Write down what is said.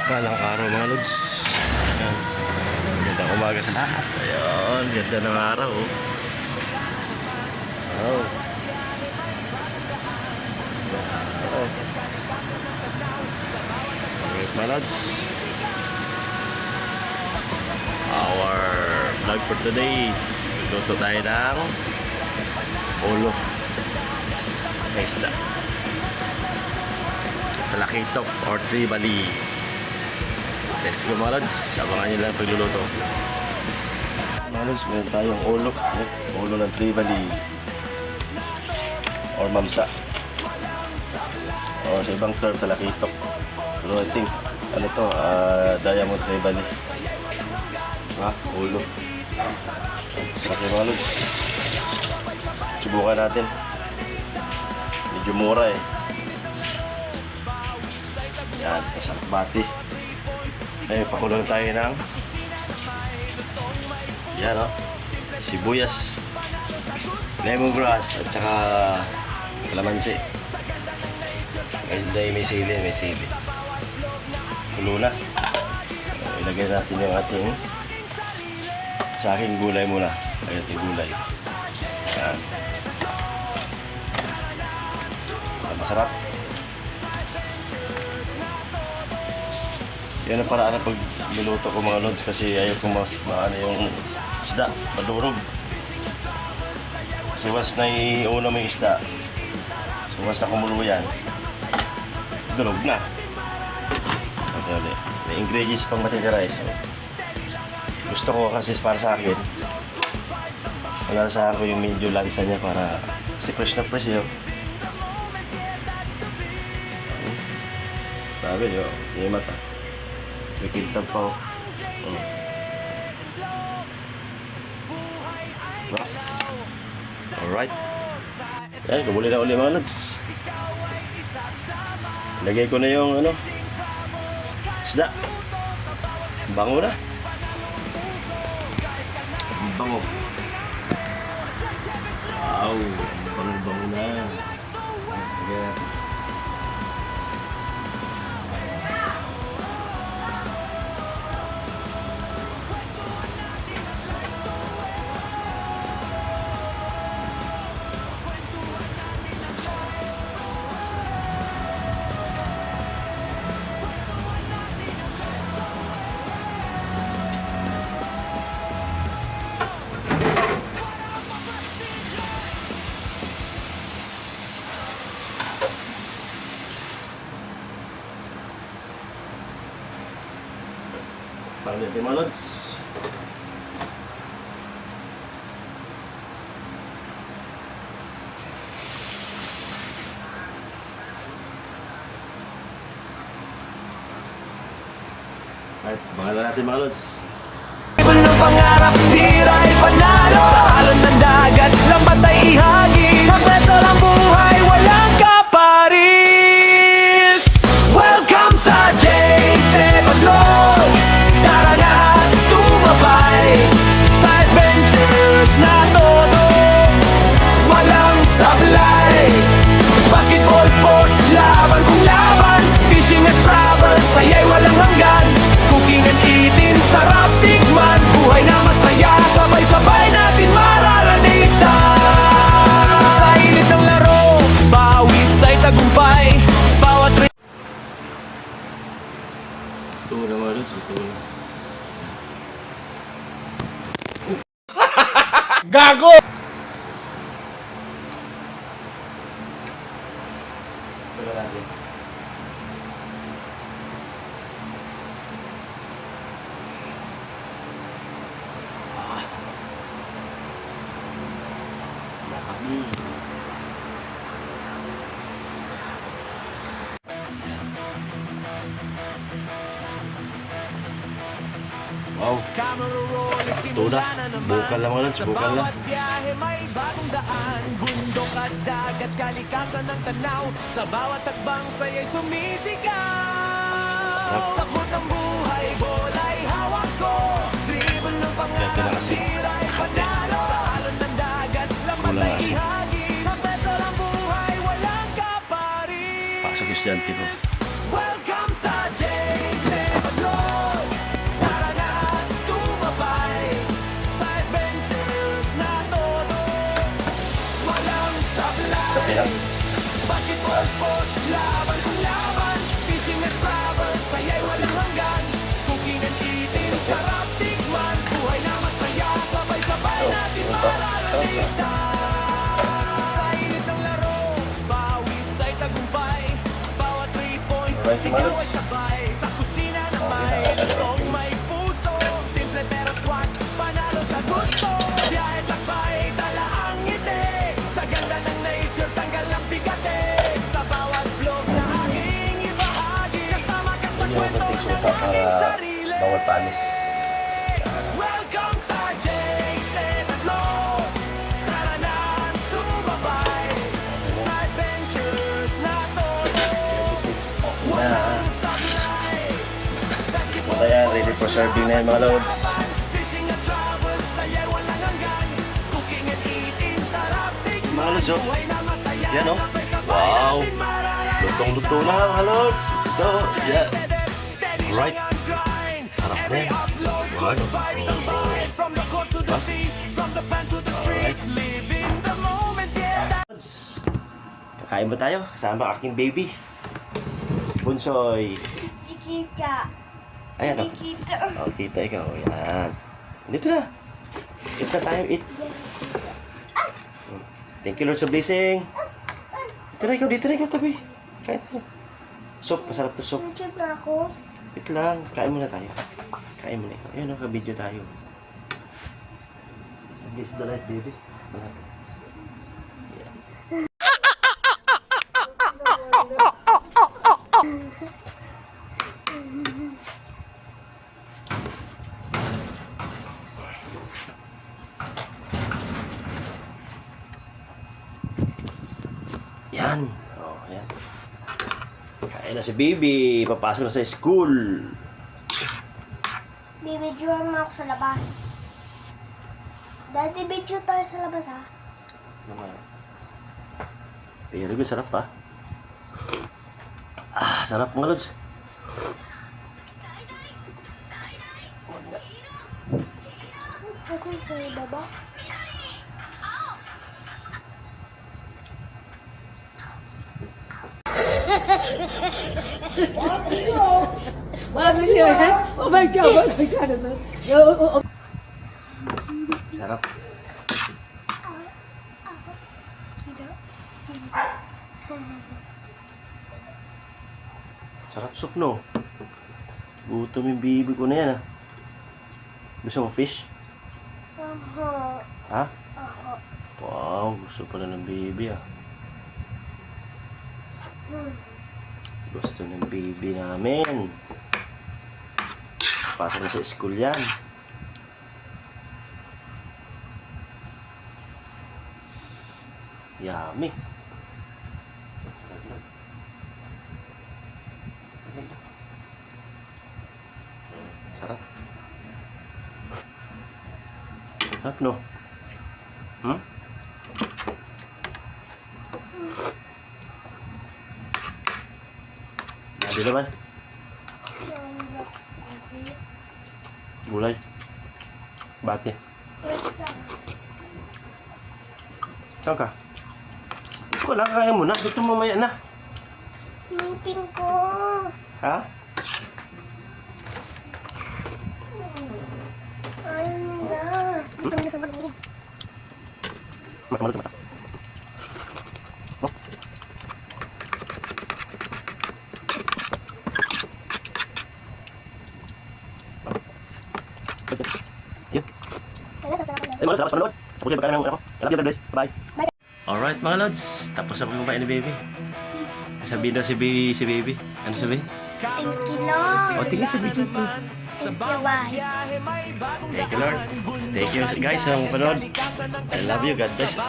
Palang araw mga lods. Ayan. Magandang umaga sa lahat. Ayan, ganda ng araw. Oh. Oh. Okay, mga lods. Our vlog for today. Luto tayo ng ulo. Isda. Talakitok or tribali. Let's go mga lods. Abangan nyo lang pagluluto. Mga lods, meron tayong ulo. Ulo ng tribali or mamsa. O sa ibang term, talakitok. Pero I think, ano to, diamond tribali. Ulo. Okay mga lods. Subukan natin. Medyo mura eh. Yan, masarap bati. Ay, pakulang tayo ng yan o, sibuyas, lemongrass at saka kalamansi. May sili. Kulo na. So, ilagay natin yung ating sa akin gulay muna. Ayan yung gulay. Yan. Masarap. Yan ang paraan ng pagluluto ko mga lods kasi ayaw kong maano yung isda, madurog. Kasi once na iuna mo yung isda, so once na kumulo yan, durog na. Okay, ulit. May ingredients pang matitira eh. So, gusto ko kasi para sa akin, malasahan ko yung medyo lansa niya para kasi fresh na fresh yun. Sabi nyo, yung mata. May kintab pa. Alright. Yan, kumuli na uli mga lods. Lagay ko na yung isda. Bango na. Bango. Wow, bango na. Lagay. Pangit yung mga lods. Alright, bahala natin mga lods. Ibon ng pangarap, tiray panalo. Sa alon ng dagat, lambat ay ihagis. Sakreto ng buhay, walang kaparis. Welcome sa J7 Lord. Tara na at sumabay sa adventures na todo, walang sablay. Basketball, sports, laban kung laban. Fishing at travel, saya'y walang hanggan. Cooking and eating, sarap tikman. Buhay na masaya, sabay-sabay natin mararanisan. Sa init ng laro, bawis ay tagumpay. Bawat Ito na mga lods, ito na. gago! Ito na natin. Nakami. Wow. Tuna. Bukal lang mga lods, bukal lang. Biyahe may bagong daan, bundok at dagat, kalikasan ng tanaw. Sa bawat takbang saya'y sumisigaw. Sarap. Takot ng buhay, bola'y hawak ko. Dribble ng Ganito na pangarap, kasi. tiray Ate. panalo. Sa alon ng dagat, lambat Kulang ay kasi. ihagis. Sakreto ng buhay, walang kaparis. Pasok estudyante ko. Welcome sa J7 mga lods. Sa kusina na may lutong may puso. Simple pero swak, panalo sa gusto. Biyahe lakbay, dala ang ngiti. Sa ganda ng nature, tanggal ang bigate. Sa bawat vlog na aking ibahagi. Kasama ka sa Yun yung kwento konting ng suka aking para sarili. bawal panis. Welcome sa JC Tatlo. Tara na sumabay sa adventures na todo. Okay na. Sablay, Ito yan, ready for serving na yan mga lods. fishing and travel, saya walang hanggan. Cooking and eating, sarap tikman. Mga lods, oh. Buhay na masaya, Yan, oh. sabay-sabay Wow. ating mararanasan. Lutong-luto na mga lods. Ito, yan. Steady Alright. lang ang grind. Sarap na Every yan. upload, good vibes ang vibe. From the court to the sea, from the pen to the street. Living the moment, yeah. Lods, kakain ba tayo? Kasama aking baby. Si Bunsoy. Kita. Ayan, oh. Kita. Oh, kita ikaw. Yan. Dito na. Eat na tayo, eat. Thank you Lord sa blessing. Dito na ikaw, tabi. Kain tayo. Soup, masarap to soup. YouTube na ako. Wait lang, kain muna tayo. Kain muna ikaw. Ayan, ka-video tayo. This is the light, baby. Yan. Oh, yan. Kain na si baby. Papasok na sa school. Bibidyoan mo ako sa labas. Dati video tayo sa labas ha. Naman. Very good, sarap pa. Ah, sarap mga lods. Ako sa baba. Oh my God, oh my God. Sarap. Sarap soup, no? Gutom yung baby ko na yan, ah. Gusto mo fish? Aha. Ha? Aha. Wow, gusto pala ng baby, ah. Gusto ng baby namin. Pasok na sa school yan. Yummy. Sarap. Sarap, no? Hmm? Hindi naman. Gulay. Bate. Saan ka? Ikaw lang, kaya mo na. Dito mamaya na. Meeting ko. Ha? Ayun na. Dito mo sa pag-ibig. Mata. Oh. Yun. Kaya sasarap na. Ay, mga salamat sa panonood. Tapos yung pagkain ng ako. I love you, God bless. Bye. Bye. Alright mga lods, tapos na pagkumain ni baby. Sabihin daw si baby. Ano sabihin? Thank you, Lord. O, tingin sa video po. Thank you, bye. Thank you Lord. Thank you guys sa mga panood. I love you, God bless.